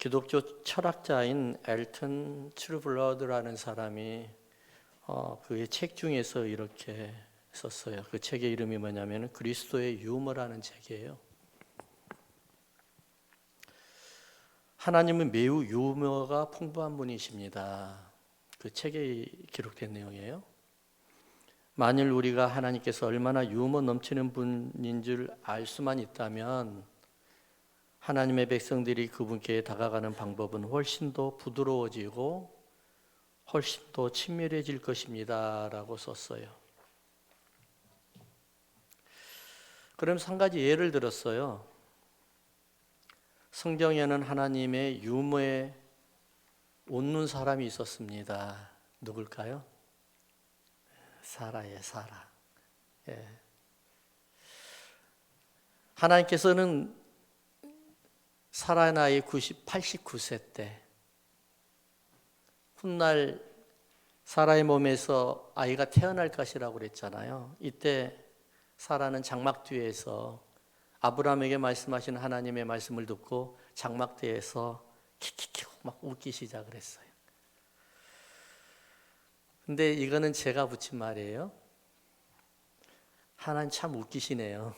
기독교 철학자인 엘튼 트루블러드라는 사람이 그의 책 중에서 이렇게 썼어요. 그 책의 이름이 뭐냐면 그리스도의 유머라는 책이에요. 하나님은 매우 유머가 풍부한 분이십니다. 그 책에 기록된 내용이에요. 만일 우리가 하나님께서 얼마나 유머 넘치는 분인 줄 알 수만 있다면 하나님의 백성들이 그분께 다가가는 방법은 훨씬 더 부드러워지고 훨씬 더 친밀해질 것입니다 라고 썼어요. 그러면서 한 가지 예를 들었어요. 성경에는 하나님의 유머에 웃는 사람이 있었습니다. 누굴까요? 사라예요, 사라. 예. 하나님께서는 사라의 나이 89세 때 훗날 사라의 몸에서 아이가 태어날 것이라고 그랬잖아요. 이때 사라는 장막 뒤에서 아브라함에게 말씀하신 하나님의 말씀을 듣고 장막 뒤에서 킥킥킥 막 웃기 시작을 했어요. 근데 이거는 제가 붙인 말이에요. 하나님 참 웃기시네요.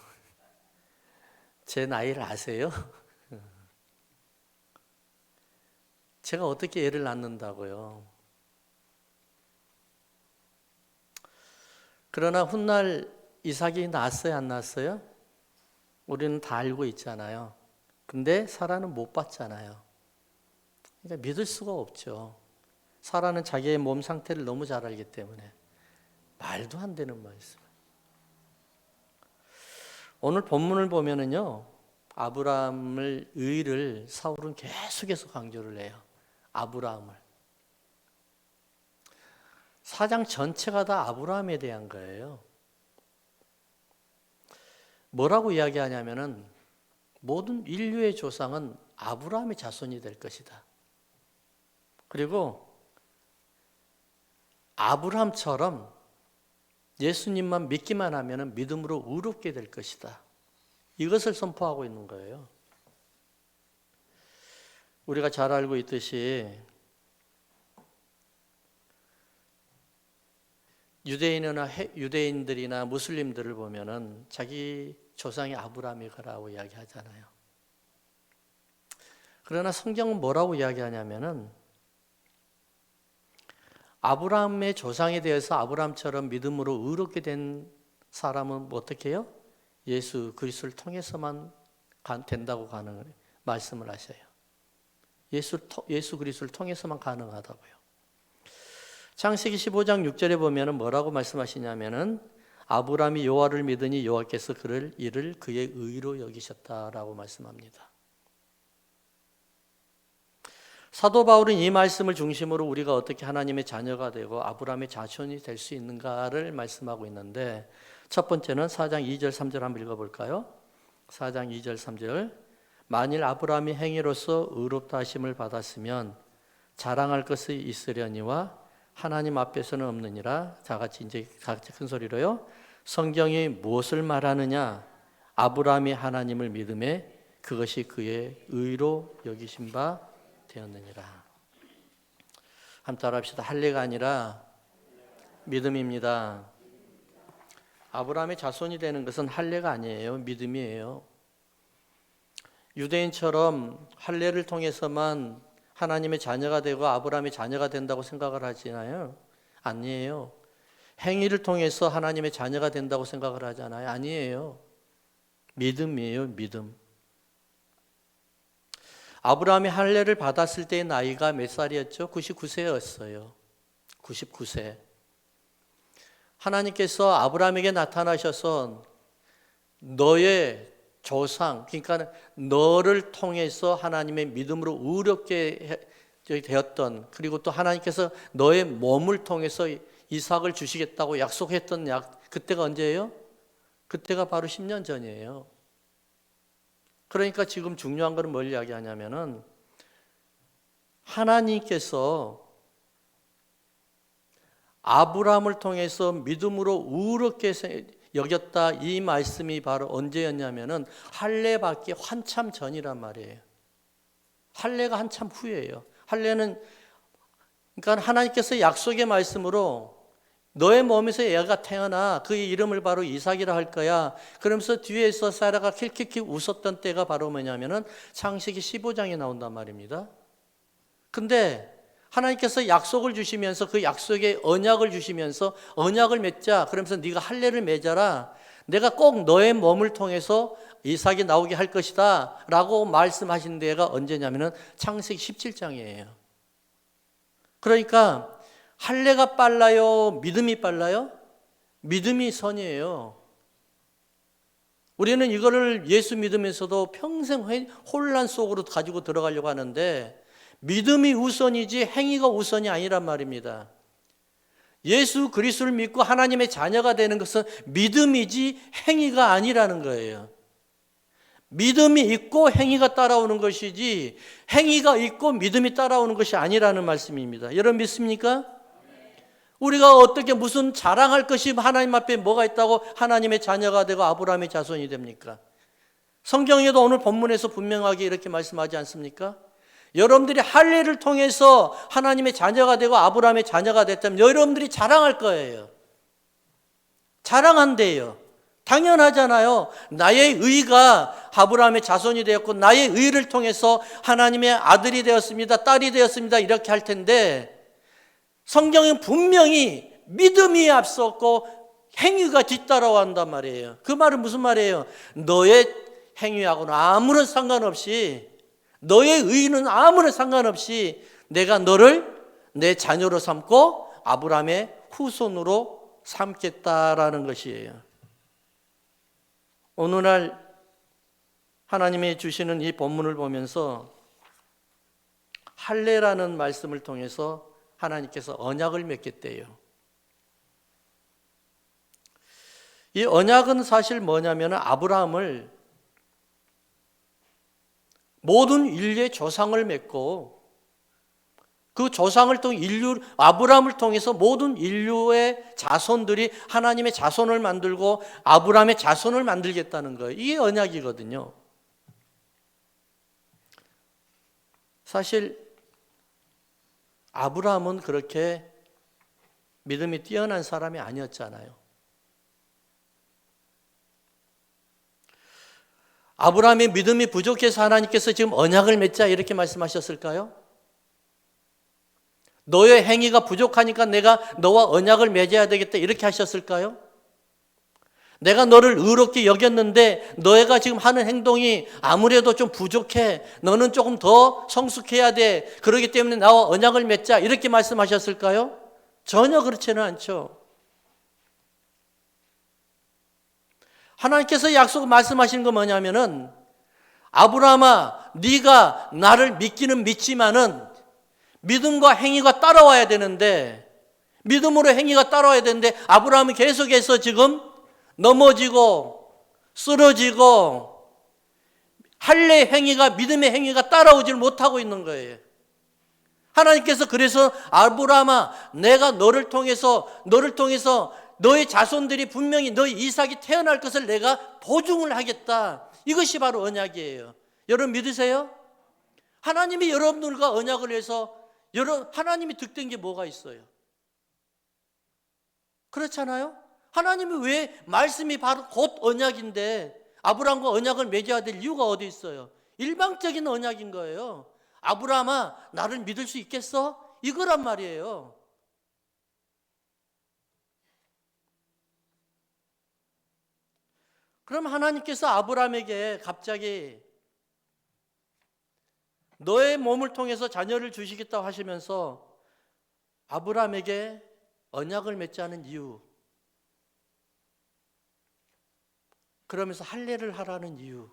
제 나이를 아세요? 제가 어떻게 애를 낳는다고요? 그러나 훗날 이삭이 낳았어요, 안 낳았어요? 우리는 다 알고 있잖아요. 근데 사라는 못 봤잖아요. 그러니까 믿을 수가 없죠. 사라는 자기의 몸 상태를 너무 잘 알기 때문에 말도 안 되는 말씀. 오늘 본문을 보면은요, 아브라함을 의를 사울은 계속해서 강조를 해요. 아브라함을. 4장 전체가 다 아브라함에 대한 거예요. 뭐라고 이야기하냐면은 모든 인류의 조상은 아브라함의 자손이 될 것이다. 그리고 아브라함처럼 예수님만 믿기만 하면은 믿음으로 의롭게 될 것이다. 이것을 선포하고 있는 거예요. 우리가 잘 알고 있듯이 유대인들이나 무슬림들을 보면은 자기 조상이 아브라함이라고 이야기하잖아요. 그러나 성경은 뭐라고 이야기하냐면은 아브라함의 조상에 대해서 아브라함처럼 믿음으로 의롭게 된 사람은 어떻게 해요? 예수 그리스도를 통해서만 된다고 말씀을 하셔요. 예수 그리스도를 통해서만 가능하다고요. 창세기 15장 6절에 보면은 뭐라고 말씀하시냐면은 아브라함이 여호와를 믿으니 여호와께서 이를 그의 의로 여기셨다라고 말씀합니다. 사도 바울은 이 말씀을 중심으로 우리가 어떻게 하나님의 자녀가 되고 아브라함의 자손이 될 수 있는가를 말씀하고 있는데, 첫 번째는 4장 2절 3절 한번 읽어볼까요? 4장 2절 3절. 만일 아브라함이 행위로서 의롭다 하심을 받았으면 자랑할 것이 있으려니와 하나님 앞에서는 없느니라. 다 같이 이제 큰 소리로요. 성경이 무엇을 말하느냐? 아브라함이 하나님을 믿음에 그것이 그의 의로 여기신 바 되었느니라. 한번 따라합시다. 할례가 아니라 믿음입니다. 아브라함의 자손이 되는 것은 할례가 아니에요. 믿음이에요. 유대인처럼 할례를 통해서만 하나님의 자녀가 되고 아브라함의 자녀가 된다고 생각을 하지나요? 아니에요. 행위를 통해서 하나님의 자녀가 된다고 생각을 하잖아요. 아니에요. 믿음이에요. 믿음. 아브라함이 할례를 받았을 때의 나이가 몇 살이었죠? 99세였어요. 99세. 하나님께서 아브라함에게 나타나셔서 너의 조상, 그러니까 너를 통해서 하나님의 믿음으로 의롭게 되었던, 그리고 또 하나님께서 너의 몸을 통해서 이삭을 주시겠다고 약속했던 그때가 언제예요? 그때가 바로 10년 전이에요. 그러니까 지금 중요한 것은 뭘 이야기하냐면은 하나님께서 아브라함을 통해서 믿음으로 의롭게 여겼다, 이 말씀이 바로 언제였냐면은 할례 받기 한참 전이란 말이에요. 할례가 한참 후예요. 할례는 그러니까 하나님께서 약속의 말씀으로 너의 몸에서 애가 태어나 그의 이름을 바로 이삭이라 할 거야. 그러면서 뒤에서 사라가 킬킬킬 웃었던 때가 바로 뭐냐면은 창세기 15장에 나온단 말입니다. 근데 하나님께서 약속을 주시면서 그 약속의 언약을 주시면서 언약을 맺자. 그러면서 네가 할례를 맺어라. 내가 꼭 너의 몸을 통해서 이삭이 나오게 할 것이다 라고 말씀하신 데가 언제냐면은 창세기 17장이에요. 그러니까 할례가 빨라요? 믿음이 빨라요? 믿음이 선이에요. 우리는 이거를 예수 믿으면서도 평생 혼란 속으로 가지고 들어가려고 하는데 믿음이 우선이지 행위가 우선이 아니란 말입니다. 예수 그리스도를 믿고 하나님의 자녀가 되는 것은 믿음이지 행위가 아니라는 거예요. 믿음이 있고 행위가 따라오는 것이지 행위가 있고 믿음이 따라오는 것이 아니라는 말씀입니다. 여러분 믿습니까? 우리가 어떻게 무슨 자랑할 것이 하나님 앞에 뭐가 있다고 하나님의 자녀가 되고 아브라함의 자손이 됩니까? 성경에도 오늘 본문에서 분명하게 이렇게 말씀하지 않습니까? 여러분들이 할례를 통해서 하나님의 자녀가 되고 아브라함의 자녀가 됐다면 여러분들이 자랑할 거예요. 자랑한대요. 당연하잖아요. 나의 의가 아브라함의 자손이 되었고 나의 의를 통해서 하나님의 아들이 되었습니다. 딸이 되었습니다. 이렇게 할 텐데 성경은 분명히 믿음이 앞섰고 행위가 뒤따라온단 말이에요. 그 말은 무슨 말이에요? 너의 행위하고는 아무런 상관없이 너의 의는 아무런 상관없이 내가 너를 내 자녀로 삼고 아브라함의 후손으로 삼겠다라는 것이에요. 오늘날 하나님이 주시는 이 본문을 보면서 할례라는 말씀을 통해서 하나님께서 언약을 맺겠대요. 이 언약은 사실 뭐냐면 아브라함을 모든 인류의 조상을 맺고 그 조상을 통해 아브라함을 통해서 모든 인류의 자손들이 하나님의 자손을 만들고 아브라함의 자손을 만들겠다는 거예요. 이게 언약이거든요. 사실 아브라함은 그렇게 믿음이 뛰어난 사람이 아니었잖아요. 아브라함이 믿음이 부족해서 하나님께서 지금 언약을 맺자 이렇게 말씀하셨을까요? 너의 행위가 부족하니까 내가 너와 언약을 맺어야 되겠다 이렇게 하셨을까요? 내가 너를 의롭게 여겼는데 너희가 지금 하는 행동이 아무래도 좀 부족해. 너는 조금 더 성숙해야 돼. 그렇기 때문에 나와 언약을 맺자 이렇게 말씀하셨을까요? 전혀 그렇지는 않죠. 하나님께서 약속 말씀하시는 건 뭐냐면은 아브라함아 네가 나를 믿기는 믿지만은 믿음과 행위가 따라와야 되는데 믿음으로 행위가 따라와야 되는데 아브라함이 계속해서 지금 넘어지고 쓰러지고 할례 행위가 믿음의 행위가 따라오질 못하고 있는 거예요. 하나님께서 그래서 아브라함아 내가 너를 통해서 너의 자손들이 분명히 너의 이삭이 태어날 것을 내가 보증을 하겠다. 이것이 바로 언약이에요. 여러분 믿으세요? 하나님이 여러분들과 언약을 해서 하나님이 득된 게 뭐가 있어요? 그렇잖아요? 하나님이 왜 말씀이 바로 곧 언약인데 아브라함과 언약을 맺어야 될 이유가 어디 있어요? 일방적인 언약인 거예요. 아브라함아 나를 믿을 수 있겠어? 이거란 말이에요. 그럼 하나님께서 아브라함에게 갑자기 너의 몸을 통해서 자녀를 주시겠다고 하시면서 아브라함에게 언약을 맺자는 이유, 그러면서 할례를 하라는 이유,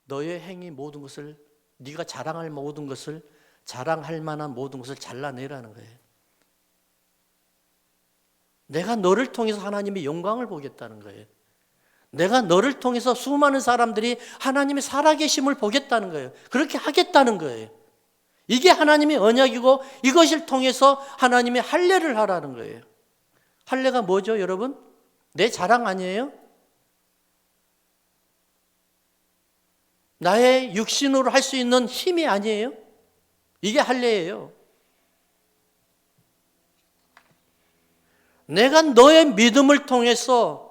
너의 행위 모든 것을 네가 자랑할 모든 것을 자랑할 만한 모든 것을 잘라내라는 거예요. 내가 너를 통해서 하나님의 영광을 보겠다는 거예요. 내가 너를 통해서 수많은 사람들이 하나님의 살아계심을 보겠다는 거예요. 그렇게 하겠다는 거예요. 이게 하나님의 언약이고 이것을 통해서 하나님의 할례를 하라는 거예요. 할례가 뭐죠, 여러분? 내 자랑 아니에요? 나의 육신으로 할 수 있는 힘이 아니에요. 이게 할례예요. 내가 너의 믿음을 통해서,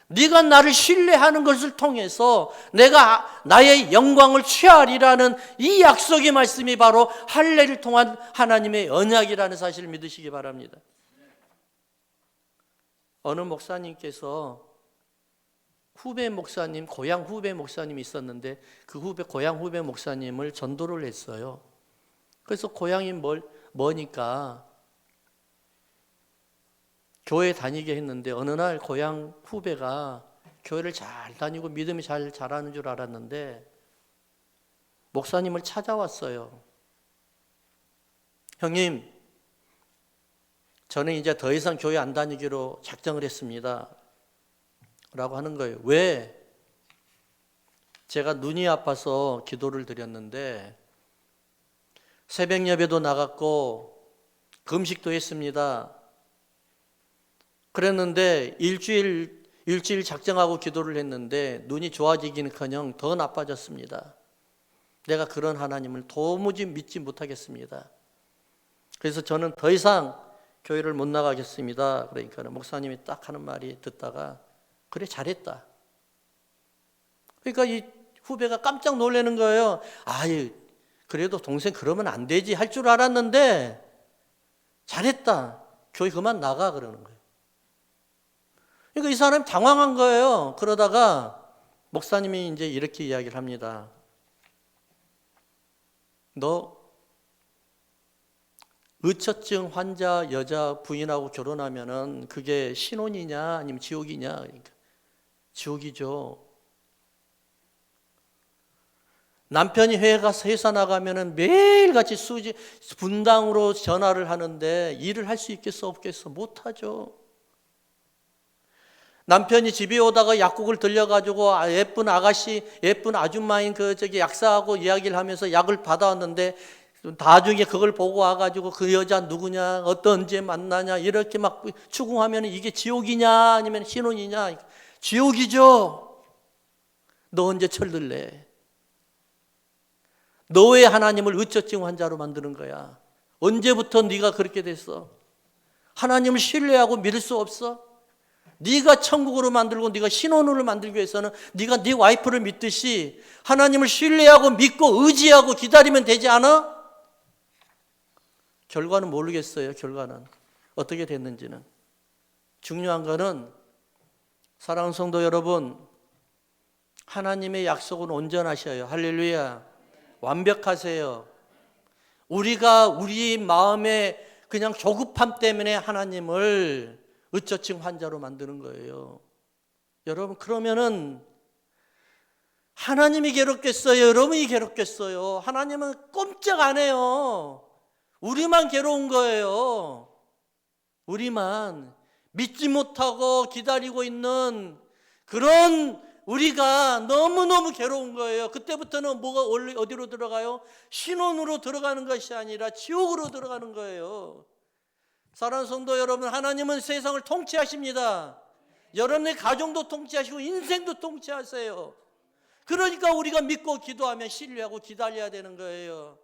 네가 나를 신뢰하는 것을 통해서 내가 나의 영광을 취하리라는 이 약속의 말씀이 바로 할례를 통한 하나님의 언약이라는 사실을 믿으시기 바랍니다. 어느 목사님께서 후배 목사님, 고향 후배 목사님이 있었는데 그 고향 후배 목사님을 전도를 했어요. 그래서 고향이 머니까 교회 다니게 했는데 어느 날 고향 후배가 교회를 잘 다니고 믿음이 잘 자라는 줄 알았는데 목사님을 찾아왔어요. 형님, 저는 이제 더 이상 교회 안 다니기로 작정을 했습니다. 라고 하는 거예요. 왜? 제가 눈이 아파서 기도를 드렸는데 새벽 예배도 나갔고 금식도 했습니다. 그랬는데 일주일 작정하고 기도를 했는데 눈이 좋아지기는커녕 더 나빠졌습니다. 내가 그런 하나님을 도무지 믿지 못하겠습니다. 그래서 저는 더 이상 교회를 못 나가겠습니다. 그러니까 목사님이 딱 하는 말이 듣다가 그래 잘했다. 그러니까 이 후배가 깜짝 놀라는 거예요. 아유, 그래도 동생 그러면 안 되지 할 줄 알았는데 잘했다. 교회 그만 나가 그러는 거예요. 그러니까 이 사람이 당황한 거예요. 그러다가 목사님이 이제 이렇게 이야기를 합니다. 너 의처증 환자 여자 부인하고 결혼하면은 그게 신혼이냐 아니면 지옥이냐? 그러니까 지옥이죠. 남편이 회사 나가면은 매일같이 분당으로 전화를 하는데 일을 할 수 있겠어 없겠어? 못하죠. 남편이 집에 오다가 약국을 들려가지고 예쁜 아가씨, 예쁜 아줌마인 약사하고 이야기를 하면서 약을 받아왔는데 나중에 그걸 보고 와가지고 그 여자 누구냐, 언제 만나냐 이렇게 막 추궁하면 이게 지옥이냐 아니면 신혼이냐? 지옥이죠. 너 언제 철들래? 너 왜 하나님을 의처증 환자로 만드는 거야? 언제부터 네가 그렇게 됐어? 하나님을 신뢰하고 믿을 수 없어? 네가 천국으로 만들고 네가 신혼으로 만들기 위해서는 네가 네 와이프를 믿듯이 하나님을 신뢰하고 믿고 의지하고 기다리면 되지 않아? 결과는 모르겠어요. 결과는 어떻게 됐는지는. 중요한 거는 사랑하는 성도 여러분, 하나님의 약속은 온전하셔요. 할렐루야. 완벽하세요. 우리가 우리 마음의 그냥 조급함 때문에 하나님을 의처증 환자로 만드는 거예요. 여러분, 그러면은 하나님이 괴롭겠어요? 여러분이 괴롭겠어요? 하나님은 꼼짝 안 해요. 우리만 괴로운 거예요. 우리만 믿지 못하고 기다리고 있는 그런 우리가 너무너무 괴로운 거예요. 그때부터는 뭐가 어디로 들어가요? 신혼으로 들어가는 것이 아니라 지옥으로 들어가는 거예요. 사랑하는 성도 여러분, 하나님은 세상을 통치하십니다. 여러분의 가정도 통치하시고 인생도 통치하세요. 그러니까 우리가 믿고 기도하면 신뢰하고 기다려야 되는 거예요.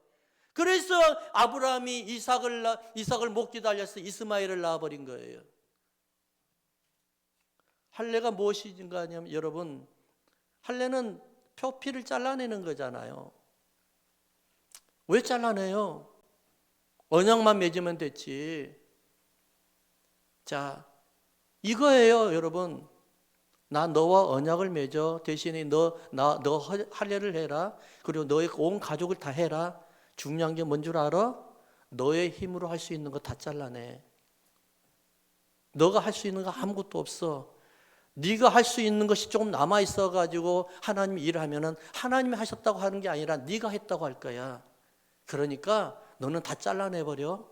그래서 아브라함이 이삭을 못 기다려서 이스마엘을 낳아버린 거예요. 할례가 무엇인가 하냐면 여러분, 할례는 표피를 잘라내는 거잖아요. 왜 잘라내요? 언약만 맺으면 됐지. 자, 이거예요, 여러분. 나 너와 언약을 맺어. 대신에 너 할례를 해라. 그리고 너의 온 가족을 다 해라. 중요한 게 뭔 줄 알아? 너의 힘으로 할 수 있는 거 다 잘라내. 너가 할 수 있는 거 아무것도 없어. 네가 할 수 있는 것이 조금 남아 있어 가지고 하나님이 일을 하면은 하나님이 하셨다고 하는 게 아니라 네가 했다고 할 거야. 그러니까 너는 다 잘라내 버려.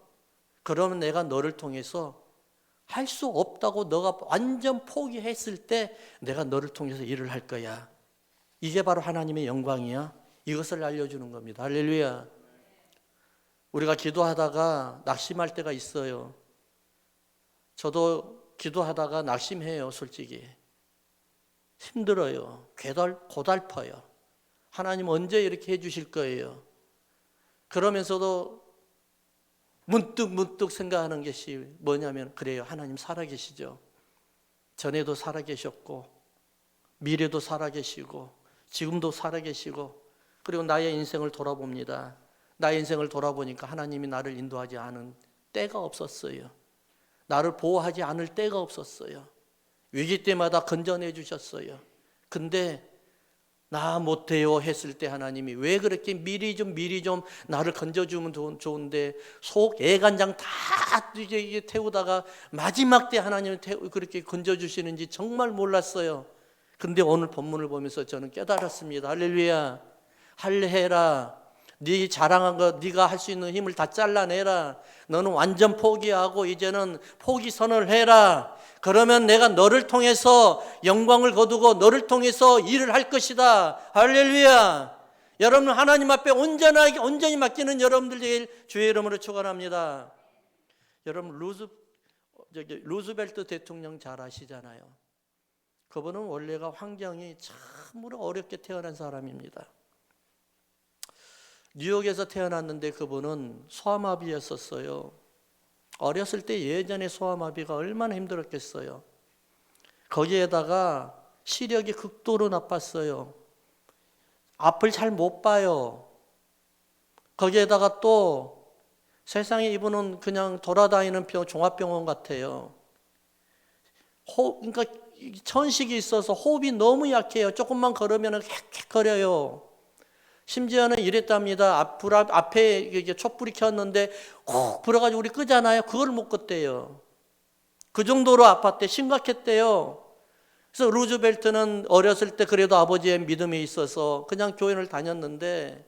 그러면 내가 너를 통해서 할 수 없다고 너가 완전 포기했을 때 내가 너를 통해서 일을 할 거야. 이게 바로 하나님의 영광이야. 이것을 알려주는 겁니다. 할렐루야. 우리가 기도하다가 낙심할 때가 있어요. 저도 기도하다가 낙심해요. 솔직히 힘들어요. 고달퍼요. 하나님 언제 이렇게 해주실 거예요? 그러면서도 문득 생각하는 것이 뭐냐면, 그래요, 하나님 살아계시죠. 전에도 살아계셨고 미래도 살아계시고 지금도 살아계시고, 그리고 나의 인생을 돌아봅니다. 나의 인생을 돌아보니까 하나님이 나를 인도하지 않은 때가 없었어요. 나를 보호하지 않을 때가 없었어요. 위기 때마다 건져내 주셨어요. 근데 나 못해요 했을 때 하나님이 왜 그렇게 미리 좀 나를 건져주면 좋은데 속 애간장 다 이제 태우다가 마지막 때 하나님이 그렇게 건져주시는지 정말 몰랐어요. 근데 오늘 본문을 보면서 저는 깨달았습니다. 할렐루야. 할례해라. 네 자랑한 거, 네가 할 수 있는 힘을 다 잘라내라. 너는 완전 포기하고 이제는 포기 선언을 해라. 그러면 내가 너를 통해서 영광을 거두고 너를 통해서 일을 할 것이다. 할렐루야. 여러분, 하나님 앞에 온전히 맡기는 여러분들 되길 주의 이름으로 축원합니다. 여러분, 루즈벨트 대통령 잘 아시잖아요. 그분은 원래가 환경이 참으로 어렵게 태어난 사람입니다. 뉴욕에서 태어났는데 그분은 소아마비였었어요. 어렸을 때 예전에 소아마비가 얼마나 힘들었겠어요. 거기에다가 시력이 극도로 나빴어요. 앞을 잘 못 봐요. 거기에다가 또 세상에 이분은 그냥 돌아다니는 종합병원 같아요. 그러니까 천식이 있어서 호흡이 너무 약해요. 조금만 걸으면 헥헥거려요. 심지어는 이랬답니다. 앞에 이게 촛불이 켰는데 콕 불어가지고 우리 끄잖아요. 그걸 못 껐대요. 그 정도로 아팠대. 심각했대요. 그래서 루즈벨트는 어렸을 때 그래도 아버지의 믿음이 있어서 그냥 교회를 다녔는데,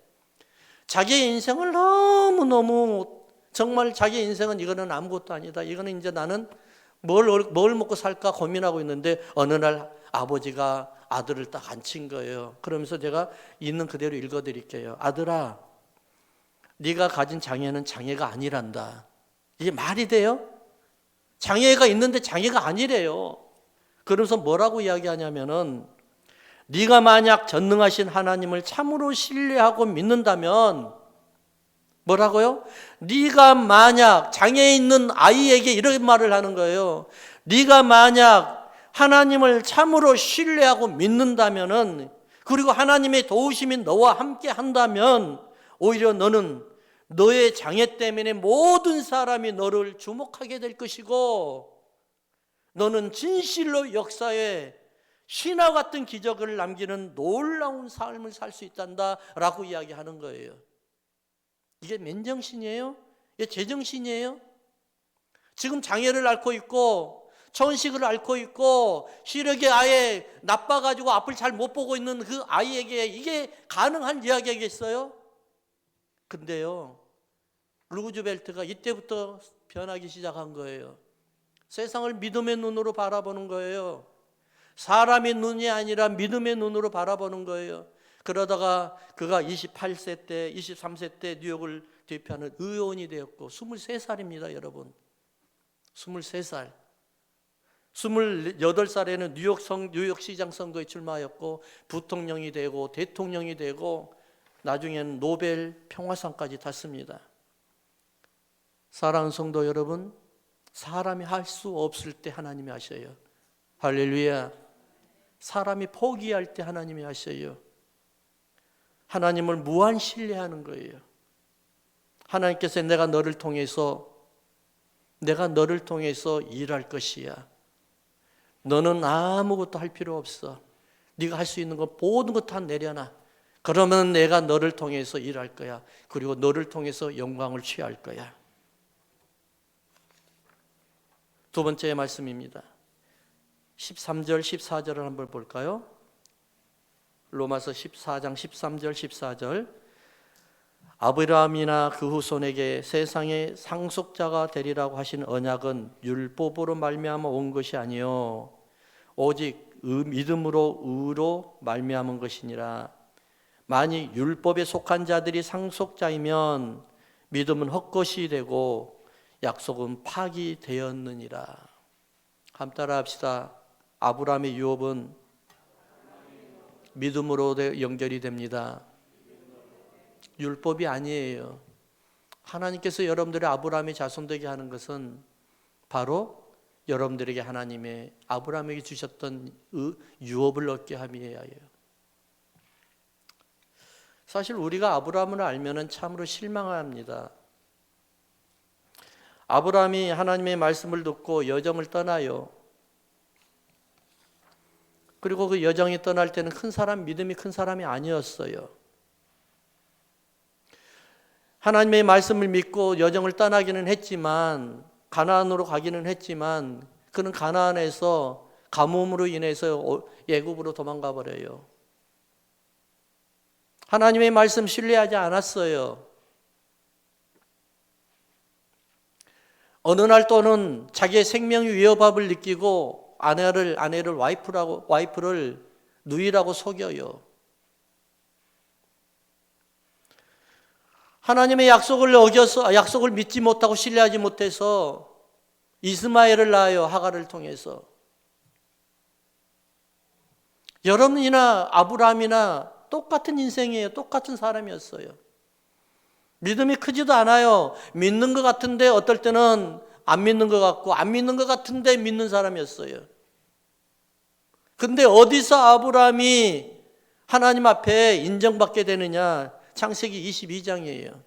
자기의 인생을 너무너무 정말 자기의 인생은 이거는 아무것도 아니다. 이거는 이제 나는 뭘 먹고 살까 고민하고 있는데, 어느 날 아버지가 아들을 딱 앉힌 거예요. 그러면서 제가 있는 그대로 읽어드릴게요. 아들아, 네가 가진 장애는 장애가 아니란다. 이게 말이 돼요? 장애가 있는데 장애가 아니래요. 그러면서 뭐라고 이야기하냐면은, 네가 만약 전능하신 하나님을 참으로 신뢰하고 믿는다면, 뭐라고요? 네가 만약, 장애 있는 아이에게 이런 말을 하는 거예요. 네가 만약 하나님을 참으로 신뢰하고 믿는다면은, 그리고 하나님의 도우심이 너와 함께 한다면, 오히려 너는 너의 장애 때문에 모든 사람이 너를 주목하게 될 것이고, 너는 진실로 역사에 신화 같은 기적을 남기는 놀라운 삶을 살 수 있단다 라고 이야기하는 거예요. 이게 맨정신이에요? 이게 제정신이에요? 지금 장애를 앓고 있고 천식을 앓고 있고 시력이 아예 나빠가지고 앞을 잘 못 보고 있는 그 아이에게 이게 가능한 이야기겠어요? 근데요, 루즈벨트가 이때부터 변하기 시작한 거예요. 세상을 믿음의 눈으로 바라보는 거예요. 사람의 눈이 아니라 믿음의 눈으로 바라보는 거예요. 그러다가 그가 28세 때, 23세 때 뉴욕을 대표하는 의원이 되었고, 23살입니다, 여러분. 23살. 28살에는 뉴욕시장 선거에 출마하였고, 부통령이 되고, 대통령이 되고, 나중에는 노벨 평화상까지 탔습니다. 사랑하는 성도 여러분, 사람이 할 수 없을 때 하나님이 하셔요. 할렐루야. 사람이 포기할 때 하나님이 하셔요. 하나님을 무한 신뢰하는 거예요. 하나님께서 내가 너를 통해서 일할 것이야. 너는 아무것도 할 필요 없어. 네가 할 수 있는 건 모든 것 다 내려놔. 그러면 내가 너를 통해서 일할 거야. 그리고 너를 통해서 영광을 취할 거야. 두 번째 말씀입니다. 13절, 14절을 한번 볼까요? 로마서 14장 13절, 14절. 아브라함이나 그 후손에게 세상의 상속자가 되리라고 하신 언약은 율법으로 말미암아 온 것이 아니요 오직 믿음으로 의로 말미암은 것이니라. 만일 율법에 속한 자들이 상속자이면 믿음은 헛것이 되고 약속은 파기되었느니라. 함 따라 합시다. 아브라함의 유업은 믿음으로 연결이 됩니다. 율법이 아니에요. 하나님께서 여러분들의 아브라함의 자손 되게 하는 것은 바로 여러분들에게 하나님의 아브라함에게 주셨던 유업을 얻게 함이 위하여요. 사실 우리가 아브라함을 알면은 참으로 실망합니다. 아브라함이 하나님의 말씀을 듣고 여정을 떠나요. 그리고 그 여정이 떠날 때는 믿음이 큰 사람이 아니었어요. 하나님의 말씀을 믿고 여정을 떠나기는 했지만, 가나안으로 가기는 했지만, 그는 가나안에서 가뭄으로 인해서 애굽으로 도망가 버려요. 하나님의 말씀 신뢰하지 않았어요. 어느 날 또는 자기의 생명의 위협을 느끼고 아내를 와이프를 누이라고 속여요. 하나님의 약속을 어겨서, 약속을 믿지 못하고 신뢰하지 못해서 이스마엘을 낳아요. 하갈을 통해서. 여러분이나 아브라함이나 똑같은 인생이에요. 똑같은 사람이었어요. 믿음이 크지도 않아요. 믿는 것 같은데 어떨 때는 안 믿는 것 같고, 안 믿는 것 같은데 믿는 사람이었어요. 근데 어디서 아브라함이 하나님 앞에 인정받게 되느냐? 창세기 22장이에요.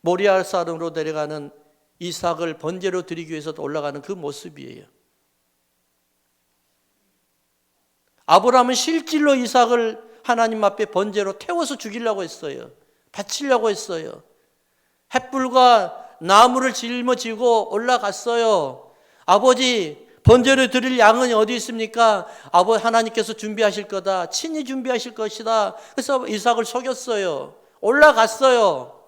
모리아 산으로 데려가는 이삭을 번제로 드리기 위해서 올라가는 그 모습이에요. 아브라함은 실질로 이삭을 하나님 앞에 번제로 태워서 죽이려고 했어요. 바치려고 했어요. 횃불과 나무를 짊어지고 올라갔어요. 아버지, 번제로 드릴 양은 어디 있습니까? 아버지, 하나님께서 준비하실 거다. 친히 준비하실 것이다. 그래서 이삭을 속였어요. 올라갔어요.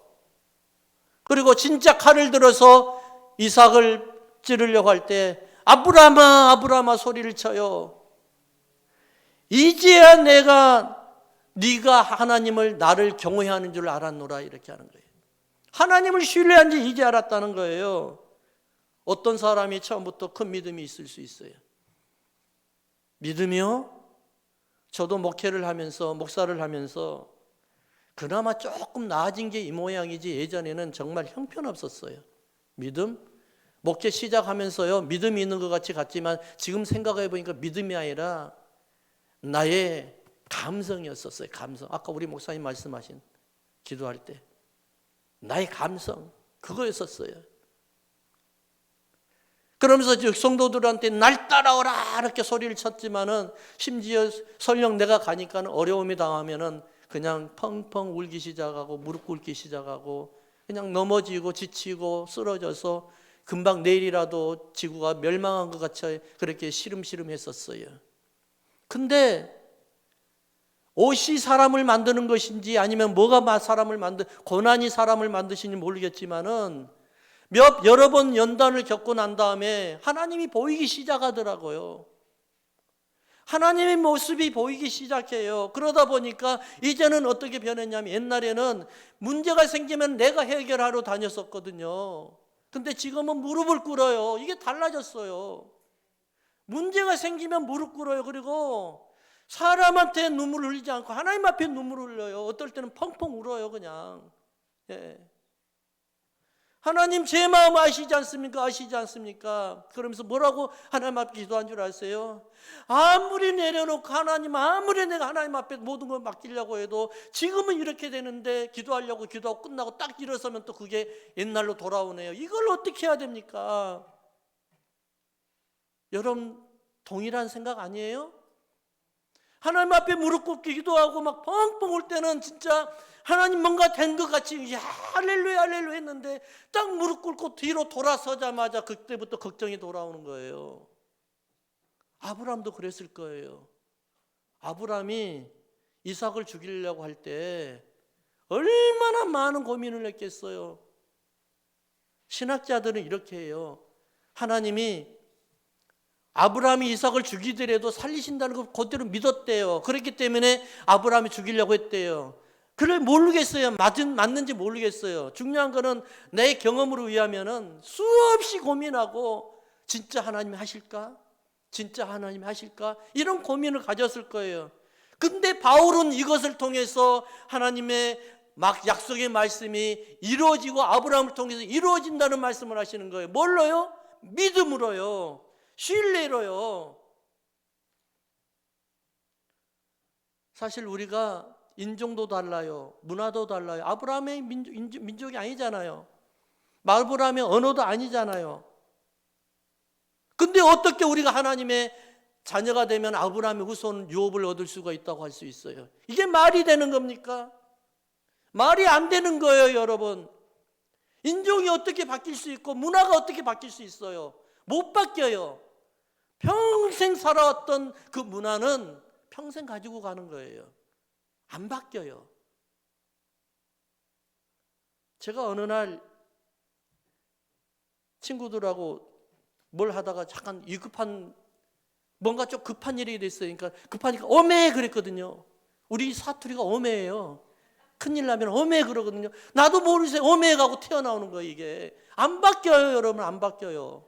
그리고 진짜 칼을 들어서 이삭을 찌르려고 할 때 아브라함아, 아브라함아 소리를 쳐요. 이제야 네가 하나님을 나를 경외하는 줄 알았노라, 이렇게 하는 거예요. 하나님을 신뢰한 지 이제 알았다는 거예요. 어떤 사람이 처음부터 큰 믿음이 있을 수 있어요? 믿음이요? 저도 목사를 하면서 그나마 조금 나아진 게 이 모양이지 예전에는 정말 형편없었어요. 믿음? 목회 시작하면서요, 믿음이 있는 것 같이 갔지만 지금 생각해 보니까 믿음이 아니라 나의 감성이었었어요. 감성. 아까 우리 목사님 말씀하신 기도할 때 나의 감성, 그거였었어요. 그러면서 성도들한테 날 따라오라 이렇게 소리를 쳤지만은 심지어 설령 내가 가니까 어려움이 당하면은 그냥 펑펑 울기 시작하고 무릎 꿇기 시작하고 그냥 넘어지고 지치고 쓰러져서 금방 내일이라도 지구가 멸망한 것 같이 그렇게 시름시름했었어요. 근데 옷이 사람을 만드는 것인지 아니면 뭐가 고난이 사람을 만드시는지 모르겠지만은 여러 번 연단을 겪고 난 다음에 하나님이 보이기 시작하더라고요. 하나님의 모습이 보이기 시작해요. 그러다 보니까 이제는 어떻게 변했냐면, 옛날에는 문제가 생기면 내가 해결하러 다녔었거든요. 근데 지금은 무릎을 꿇어요. 이게 달라졌어요. 문제가 생기면 무릎 꿇어요. 그리고 사람한테 눈물을 흘리지 않고 하나님 앞에 눈물을 흘려요. 어떨 때는 펑펑 울어요, 그냥. 예. 하나님 제 마음 아시지 않습니까? 아시지 않습니까? 그러면서 뭐라고 하나님 앞에 기도한 줄 아세요? 아무리 내려놓고 아무리 내가 하나님 앞에 모든 걸 맡기려고 해도 지금은 이렇게 되는데 기도하려고 기도하고 끝나고 딱 일어서면 또 그게 옛날로 돌아오네요. 이걸 어떻게 해야 됩니까? 여러분 동일한 생각 아니에요? 하나님 앞에 무릎 꿇기 기도하고 막 펑펑 울 때는 진짜 하나님 뭔가 된 것 같이 할렐루야 할렐루야 했는데 딱 무릎 꿇고 뒤로 돌아서자마자 그때부터 걱정이 돌아오는 거예요. 아브라함도 그랬을 거예요. 아브라함이 이삭을 죽이려고 할 때 얼마나 많은 고민을 했겠어요. 신학자들은 이렇게 해요. 하나님이 아브라함이 이삭을 죽이더라도 살리신다는 걸 그대로 믿었대요. 그렇기 때문에 아브라함이 죽이려고 했대요. 그래 모르겠어요. 맞는지 모르겠어요. 중요한 거는 내 경험으로 의하면은 수없이 고민하고 진짜 하나님이 하실까? 진짜 하나님이 하실까? 이런 고민을 가졌을 거예요. 근데 바울은 이것을 통해서 하나님의 막 약속의 말씀이 이루어지고 아브라함을 통해서 이루어진다는 말씀을 하시는 거예요. 뭘로요? 믿음으로요. 신뢰로요. 사실 우리가 인종도 달라요. 문화도 달라요. 아브라함의 민족이 아니잖아요. 아브라함의 언어도 아니잖아요. 근데 어떻게 우리가 하나님의 자녀가 되면 아브라함의 후손 유업을 얻을 수가 있다고 할 수 있어요? 이게 말이 되는 겁니까? 말이 안 되는 거예요, 여러분. 인종이 어떻게 바뀔 수 있고 문화가 어떻게 바뀔 수 있어요? 못 바뀌어요. 평생 살아왔던 그 문화는 평생 가지고 가는 거예요. 안 바뀌어요. 제가 어느 날 친구들하고 뭘 하다가 잠깐 뭔가 좀 급한 일이 됐어요. 그러니까 급하니까 어메 그랬거든요. 우리 사투리가 어메예요. 큰일 나면 어메 그러거든요. 나도 모르세요. 어메 가고 튀어나오는 거예요. 이게 안 바뀌어요, 여러분. 안 바뀌어요.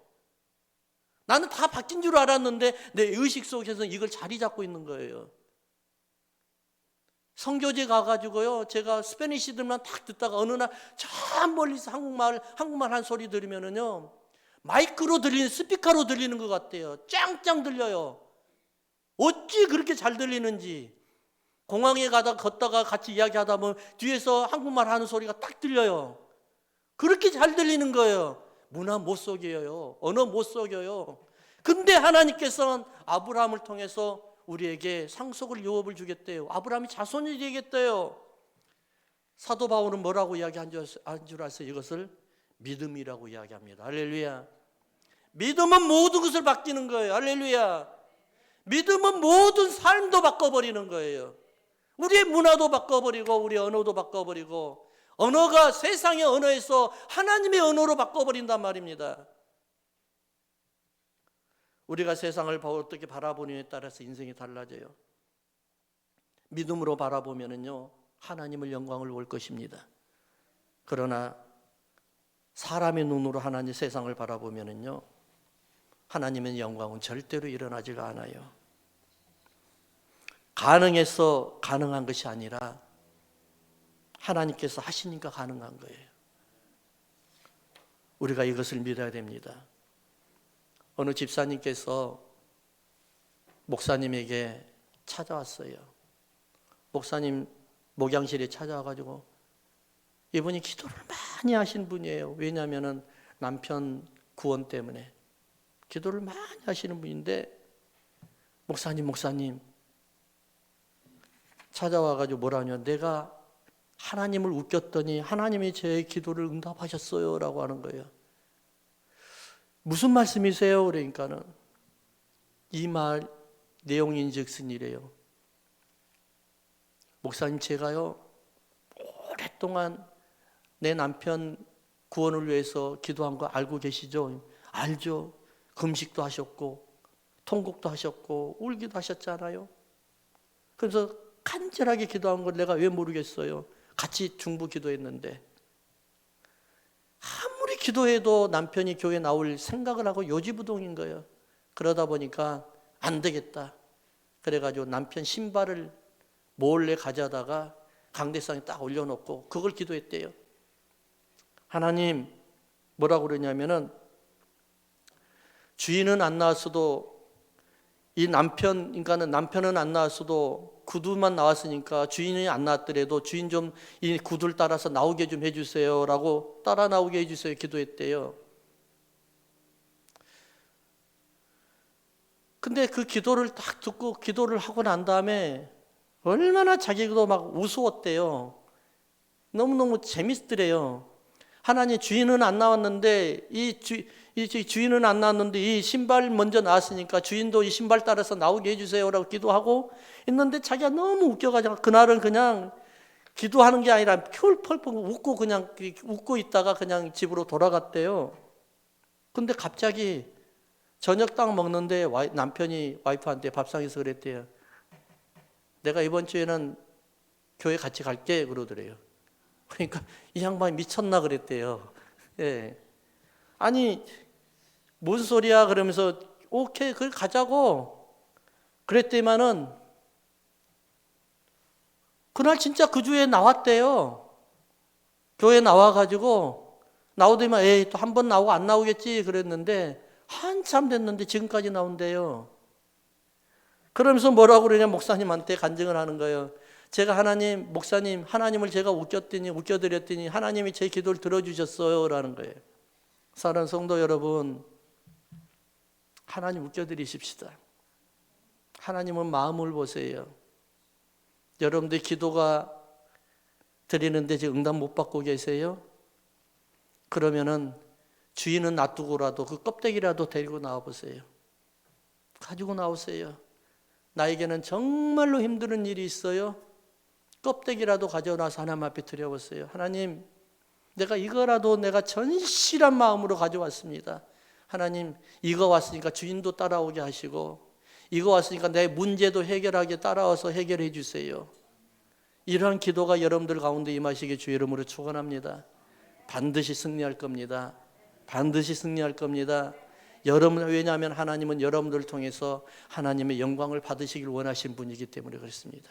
나는 다 바뀐 줄 알았는데 내 의식 속에서 이걸 자리 잡고 있는 거예요. 선교제 가가지고요, 제가 스페니시들만 딱 듣다가 어느 날 저 멀리서 한국말 한 소리 들으면은요, 마이크로 들리는, 스피커로 들리는 것 같아요. 짱짱 들려요. 어찌 그렇게 잘 들리는지. 공항에 걷다가 같이 이야기하다 보면 뒤에서 한국말 하는 소리가 딱 들려요. 그렇게 잘 들리는 거예요. 문화 못 속여요. 언어 못 속여요. 근데 하나님께서는 아브라함을 통해서 우리에게 상속을 유업을 주겠대요. 아브라함이 자손이 되겠대요. 사도 바울은 뭐라고 이야기한 줄 아세요? 이것을 믿음이라고 이야기합니다. 할렐루야. 믿음은 모든 것을 바뀌는 거예요. 할렐루야. 믿음은 모든 삶도 바꿔버리는 거예요. 우리의 문화도 바꿔버리고 우리의 언어도 바꿔버리고, 언어가 세상의 언어에서 하나님의 언어로 바꿔버린단 말입니다. 우리가 세상을 어떻게 바라보느냐에 따라서 인생이 달라져요. 믿음으로 바라보면은요, 하나님을 영광을 볼 것입니다. 그러나 사람의 눈으로 하나님 세상을 바라보면은요, 하나님의 영광은 절대로 일어나지가 않아요. 가능해서 가능한 것이 아니라 하나님께서 하시니까 가능한 거예요. 우리가 이것을 믿어야 됩니다. 어느 집사님께서 목사님에게 찾아왔어요. 목사님 목양실에 찾아와가지고, 이분이 기도를 많이 하신 분이에요. 왜냐하면 남편 구원 때문에 기도를 많이 하시는 분인데, 목사님 찾아와가지고 뭐라냐, 내가 하나님을 웃겼더니 하나님이 제 기도를 응답하셨어요 라고 하는 거예요. 무슨 말씀이세요? 그러니까는 이 말 내용인즉슨 이래요. 목사님, 제가요 오랫동안 내 남편 구원을 위해서 기도한 거 알고 계시죠? 알죠. 금식도 하셨고 통곡도 하셨고 울기도 하셨잖아요. 그래서 간절하게 기도한 걸 내가 왜 모르겠어요? 같이 중보 기도했는데 아무리 기도해도 남편이 교회 나올 생각을 하고 요지부동인 거예요. 그러다 보니까 안 되겠다. 그래가지고 남편 신발을 몰래 가져다가 강대상에 딱 올려놓고 그걸 기도했대요. 하나님, 뭐라고 그러냐면은, 주인은 안 나왔어도 이 남편은 안 나왔어도 구두만 나왔으니까 주인이 안 나왔더라도 주인 좀 이 구두를 따라서 나오게 좀 해주세요 라고, 따라 나오게 해주세요 기도했대요. 근데 그 기도를 딱 듣고 기도를 하고 난 다음에 얼마나 자기도 막 우스웠대요. 너무너무 재밌더래요. 하나님, 주인은 안 나왔는데 이 주인은 안 나왔는데 이 신발 먼저 나왔으니까 주인도 이 신발 따라서 나오게 해주세요라고 기도하고 있는데, 자기가 너무 웃겨가지고 그날은 그냥 기도하는 게 아니라 펄펄 웃고 그냥 웃고 있다가 그냥 집으로 돌아갔대요. 근데 갑자기 저녁 딱 먹는데 남편이 와이프한테 밥상에서 그랬대요. 내가 이번 주에는 교회 같이 갈게 그러더래요. 그러니까 이 양반이 미쳤나 그랬대요. 예. 아니 무슨 소리야 그러면서 오케이 그래 가자고 그랬더니만은 그날 진짜 그 주에 나왔대요. 교회 나와가지고 나오더니만 에이 또 한 번 나오고 안 나오겠지 그랬는데 한참 됐는데 지금까지 나온대요. 그러면서 뭐라고 그러냐 목사님한테 간증을 하는 거예요. 제가 하나님, 목사님, 하나님을 제가 웃겨드렸더니 하나님이 제 기도를 들어주셨어요 라는 거예요. 사랑하는 성도 여러분, 하나님 웃겨드리십시다. 하나님은 마음을 보세요. 여러분들 기도가 드리는데 지금 응답 못 받고 계세요? 그러면은 주인은 놔두고라도 그 껍데기라도 데리고 나와보세요. 가지고 나오세요. 나에게는 정말로 힘든 일이 있어요. 껍데기라도 가져와서 하나님 앞에 드려보세요. 하나님, 내가 이거라도 내가 전실한 마음으로 가져왔습니다. 하나님, 이거 왔으니까 주인도 따라오게 하시고 이거 왔으니까 내 문제도 해결하게 따라와서 해결해 주세요. 이러한 기도가 여러분들 가운데 임하시길 주의 이름으로 축원합니다. 반드시 승리할 겁니다. 반드시 승리할 겁니다. 여러분, 왜냐하면 하나님은 여러분들을 통해서 하나님의 영광을 받으시길 원하신 분이기 때문에 그렇습니다.